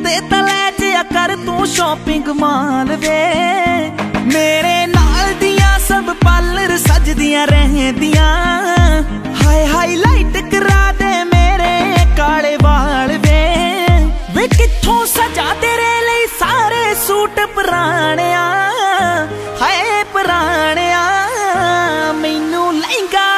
ते तले जिया कर तू शॉपिंग माल वे। मेरे नाल दियां सब पार्लर सजदियां रहंदियां, हाय हाईलाइट करा दे मेरे काले वाल वे। वे कित्थों सजा तेरे लिए सारे सूट पुराणिया, हाय पुराणिया। मैनू लहंगा